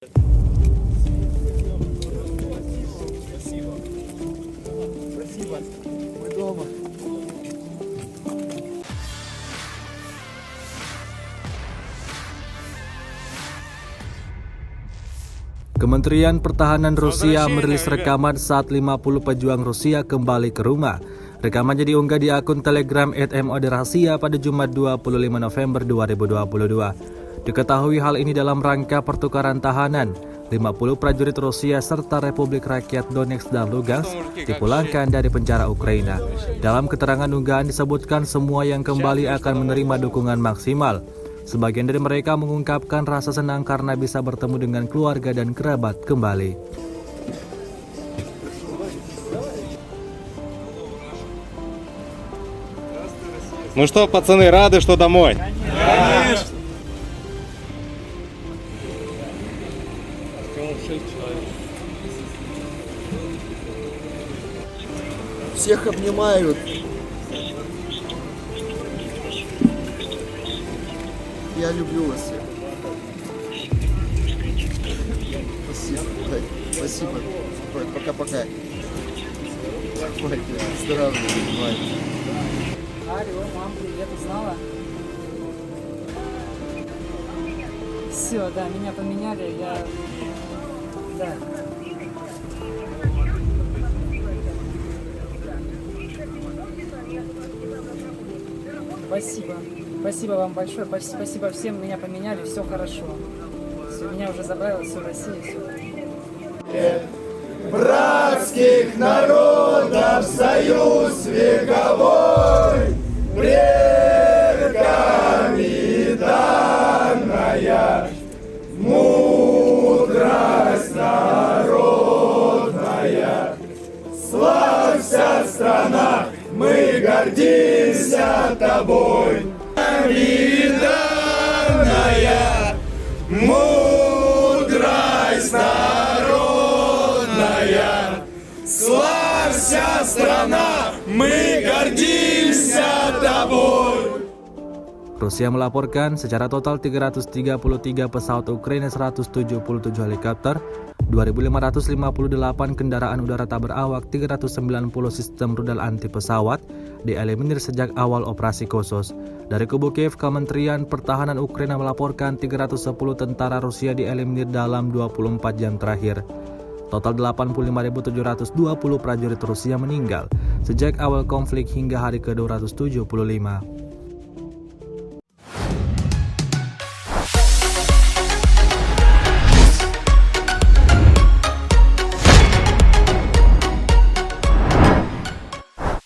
Спасибо. Мы дома. Kementerian Pertahanan Rusia merilis rekaman saat 50 pejuang Rusia kembali ke rumah. Rekamannya diunggah di akun Telegram @MOD-Rasia pada Jumat 25 November 2022. Diketahui hal ini dalam rangka pertukaran tahanan. 50 prajurit Rusia serta Republik Rakyat Donetsk dan Lugansk dipulangkan dari penjara Ukraina. Dalam keterangan unggahan disebutkan semua yang kembali akan menerima dukungan maksimal. Sebagian dari mereka mengungkapkan rasa senang karena bisa bertemu dengan keluarga dan kerabat kembali. Ну что, пацаны, рады, что домой? Конечно. Всех обнимают. Я люблю вас всех. Спасибо. Ой, спасибо. Ой, пока-пока. Ой, здравствуй. Алло, мам, привет, узнала? Все, да, меня поменяли, Да. Спасибо. Спасибо вам большое, спасибо всем, меня поменяли, все хорошо. Все, меня уже забрали, все, Россия, все. Братских народов союз вековой, предками данная, мудрость народная. Славься, страна, мы гордимся тобой. Данная, мудрость народная. Славься, страна, мы гордимся тобой. Rusia melaporkan secara total 333 pesawat Ukraina, 177 helikopter, 2.558 kendaraan udara tak berawak, 390 sistem rudal anti pesawat dieliminir sejak awal operasi khusus. Dari kubu Kiev, Kementerian Pertahanan Ukraina melaporkan 310 tentara Rusia dieliminir dalam 24 jam terakhir. Total 85.720 prajurit Rusia meninggal sejak awal konflik hingga hari ke-275.